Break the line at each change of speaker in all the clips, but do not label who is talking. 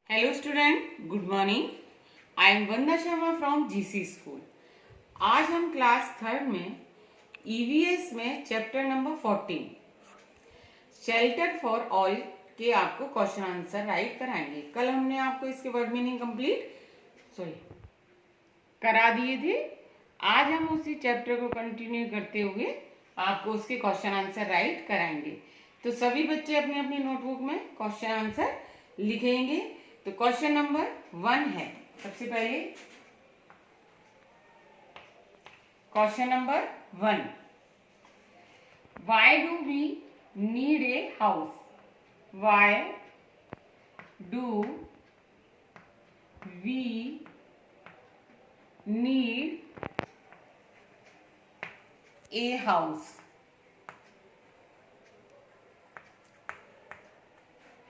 Hello student, good morning. I am Vandana Sharma from GC school. आज हम class third में EVS में chapter number 14 shelter for all के आपको क्वेश्चन आंसर राइट कराएंगे। कल हमने आपको इसके वर्ड मीनिंग करा दिए थे। आज हम उसी चैप्टर को कंटिन्यू करते हुए आपको उसके क्वेश्चन आंसर राइट कराएंगे। तो सभी बच्चे अपनी अपनी नोटबुक में क्वेश्चन आंसर लिखेंगे। तो क्वेश्चन नंबर 1 है। सबसे पहले question number 1, why do we need a house? Why do we need a house?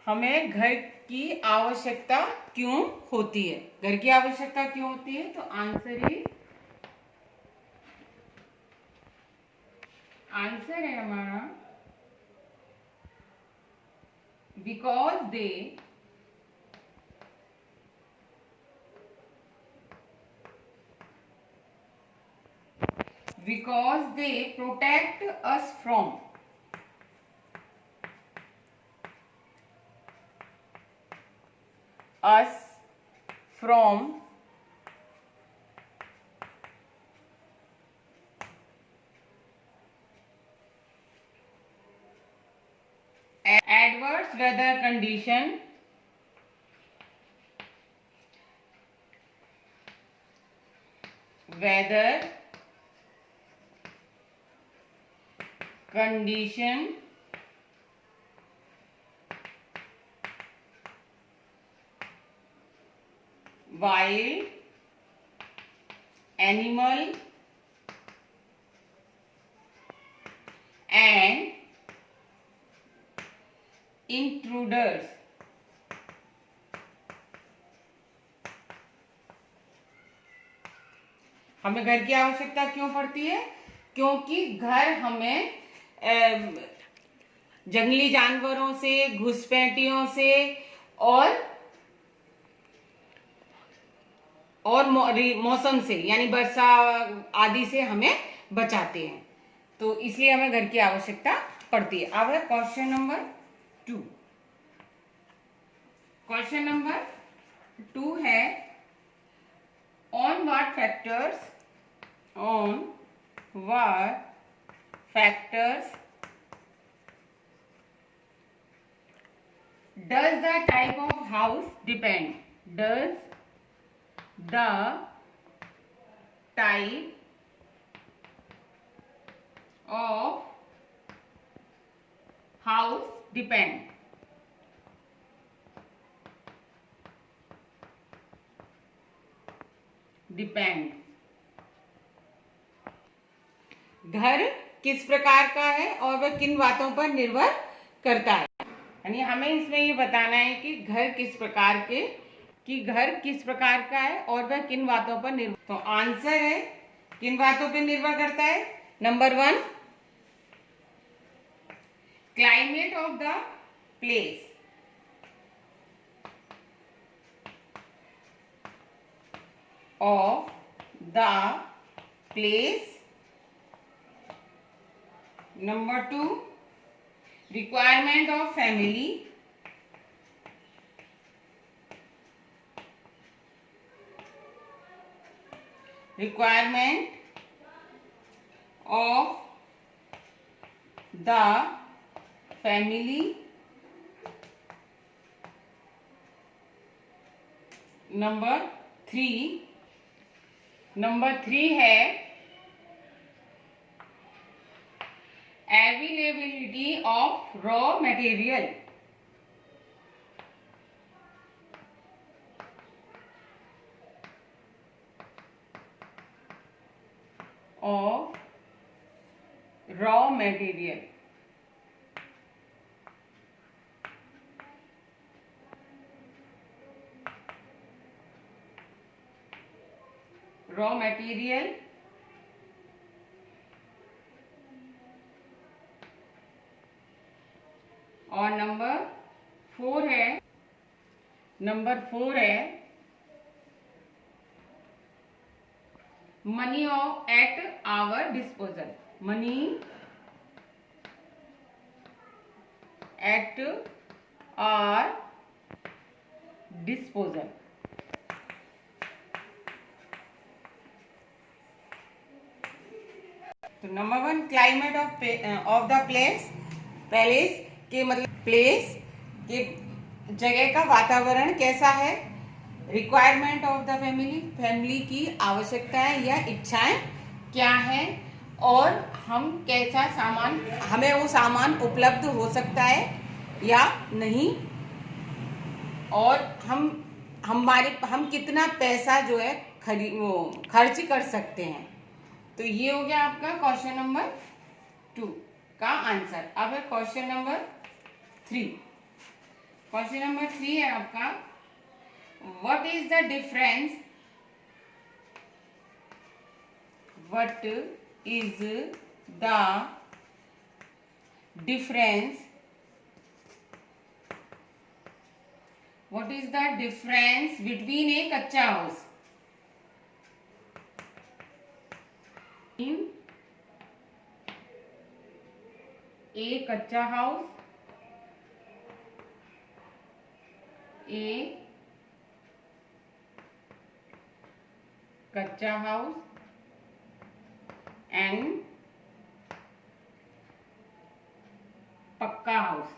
हमें घर की आवश्यकता क्यों होती है? घर की आवश्यकता क्यों होती है? तो आंसर है हमारा because they protect us from adverse weather condition, wild animal and intruders. हमें घर की आवश्यकता क्यों पड़ती है? क्योंकि घर हमें जंगली जानवरों से, घुसपैठियों से और मौसम से यानी वर्षा आदि से हमें बचाते हैं। तो इसलिए हमें घर की आवश्यकता पड़ती है। अब है क्वेश्चन नंबर 2। क्वेश्चन नंबर 2 है, on what factors does the type of house depend? Does the type of house depend? घर किस प्रकार का है और वह किन बातों पर निर्भर करता है? यानी हमें इसमें ये बताना है कि घर किस प्रकार का है और वह किन बातों पर निर्भर। तो आंसर है किन बातों पर निर्भर करता है? Number 1, climate of the place, Number 2, requirement of family, number 3 है availability of raw material, raw material और नंबर 4 है नंबर 4 है money at our disposal. Money at our disposal. तो number 1 climate of the place. Palace के मतलब place के जगह का वातावरण कैसा है। Requirement of the family, family की आवश्यकताएं या इच्छाएं क्या है, और हम कैसा सामान, हमें वो सामान उपलब्ध हो सकता है या नहीं, और हम कितना पैसा जो है खर्च कर सकते हैं। तो ये हो गया आपका क्वेश्चन नंबर 2 का आंसर। अब है क्वेश्चन नंबर 3। क्वेश्चन नंबर 3 है आपका what is the difference, what is the difference, what is the difference between a kachcha house, in a kachcha house, a kachcha house and pakka house.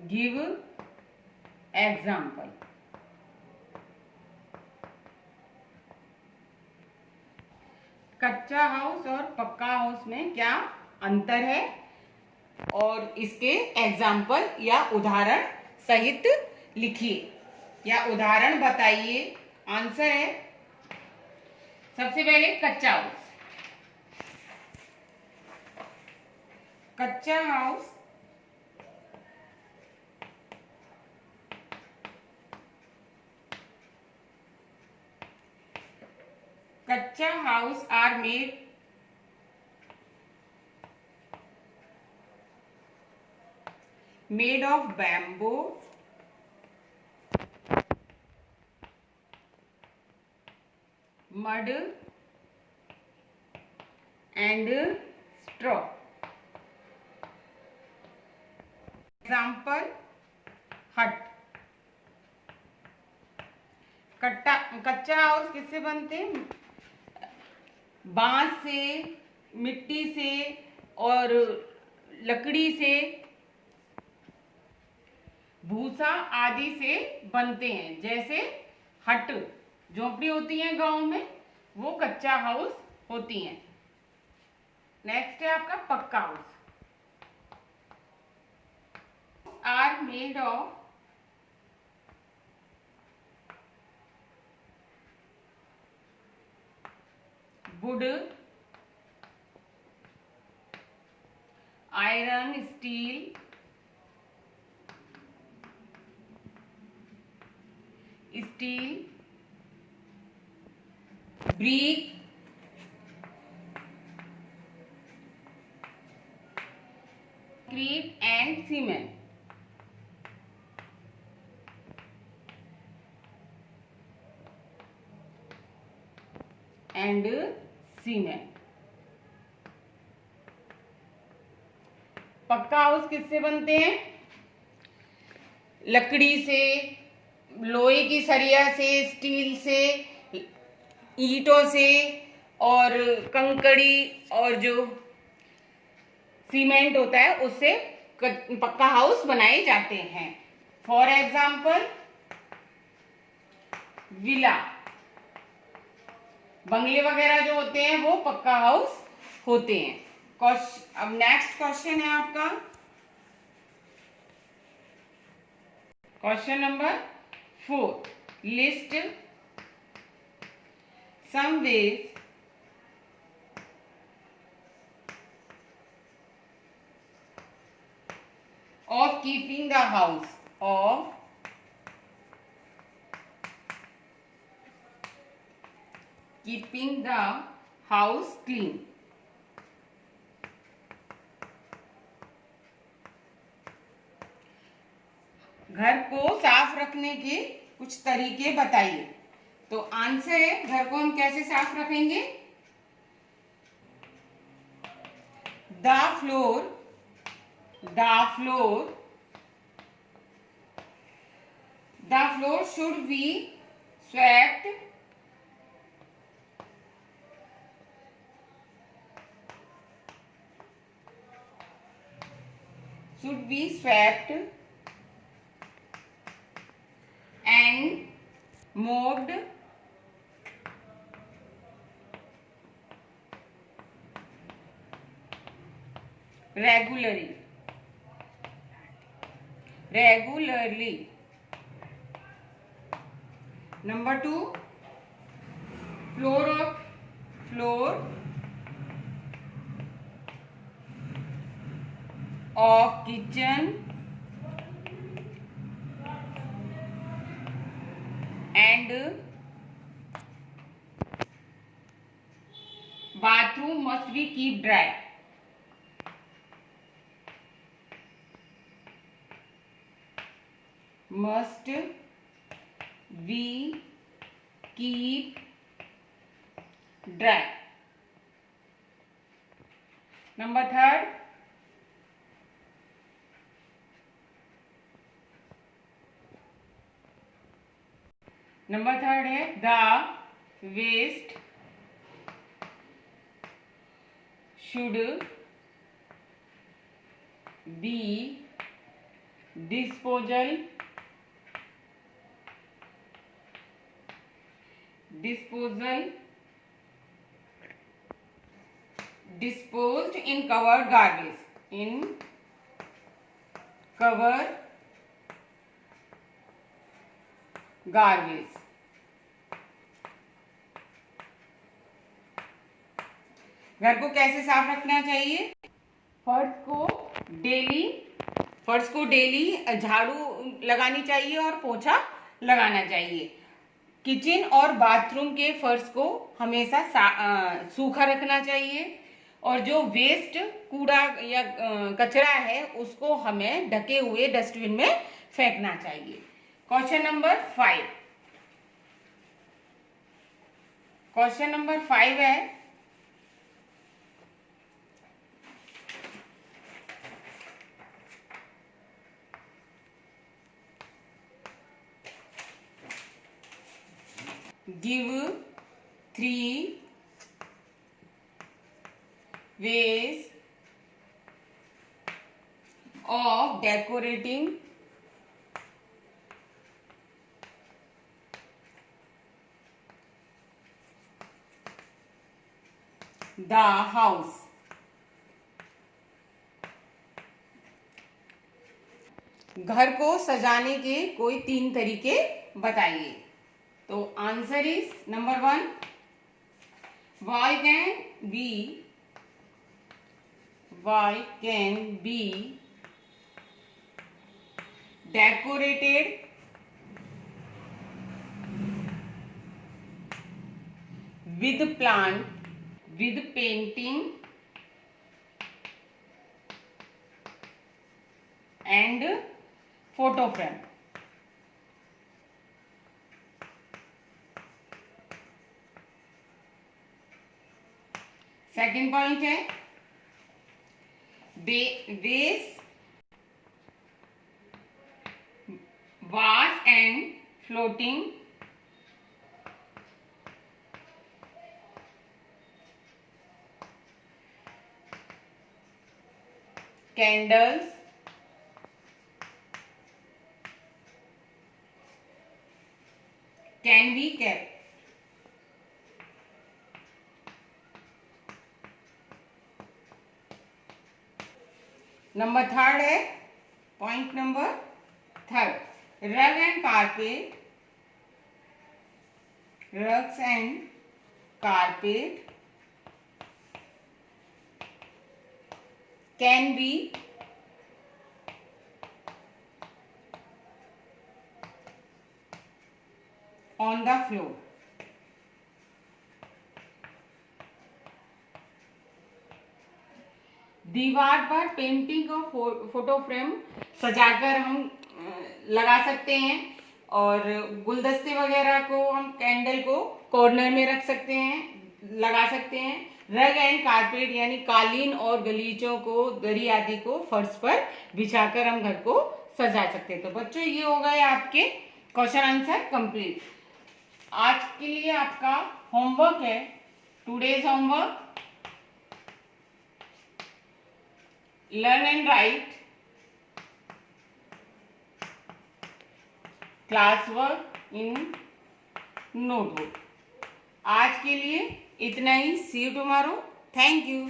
Give example. Kachcha house और pakka house में क्या अंतर है, और इसके एग्जाम्पल या उदाहरण सहित लिखिए या उदाहरण बताइए। आंसर है सबसे पहले कच्चा हाउस। कच्चा हाउस कच्चा house are made of bamboo, mud and straw. Example hut। कच्चा हाउस किससे बनते हैं, बांस से, मिट्टी से और लकड़ी से, भूसा आदि से बनते हैं। जैसे हट झोपड़ी होती है गांव में, वो कच्चा हाउस होती हैं। नेक्स्ट है आपका पक्का house. Are made of wood, iron, steel, brick, concrete and cement। पक्का हाउस किससे बनते हैं, लकड़ी से, लोहे की सरिया से, स्टील से, ईंटों से और कंकड़ी और जो सीमेंट होता है उससे पक्का हाउस बनाए जाते हैं। फॉर एग्जाम्पल विला, बंगले वगैरह जो होते हैं वो पक्का हाउस होते हैं। अब नेक्स्ट क्वेश्चन है आपका question number 4। List some ways of keeping the house, of keeping the house clean। घर को साफ रखने के कुछ तरीके बताइए। तो आंसर है, घर को हम कैसे साफ रखेंगे? The floor the floor the floor should be swept and mopped regularly. Number 2, floor of kitchen and bathroom must be keep dry. Must be keep dry. Number 3, है the waste should be disposed in covered garbage. घर को कैसे साफ रखना चाहिए? फर्श को daily झाड़ू लगानी चाहिए और पोछा लगाना चाहिए। किचन और बाथरूम के फर्श को हमेशा सूखा रखना चाहिए और जो वेस्ट कूड़ा या कचरा है उसको हमें ढके हुए डस्टबिन में फेंकना चाहिए। क्वेश्चन नंबर 5 है, give 3 ways of decorating the house. घर को सजाने के कोई 3 तरीके बताइए। तो answer is number 1, why can be decorated with plant, with painting and photo frame. Second point है base wash and floating candles can be kept. Number 3 है, point number 3, rugs and carpet can be on the floor. दीवार पर painting और photo frame सजाकर हम लगा सकते हैं और गुलदस्ते वगैरह को हम कैंडल को कॉर्नर में रख सकते हैं, लगा सकते हैं। रग एंड कारपेट यानी कालीन और गलीचों को, दरी आदि को फर्श पर बिछाकर हम घर को सजा सकते हैं। तो बच्चों ये हो गए आपके क्वेश्चन आंसर कंप्लीट। आज के लिए आपका होमवर्क है, today's homework, learn and right class work in notebook. आज के लिए इतना ही। सी यू टुमारो। Thank you.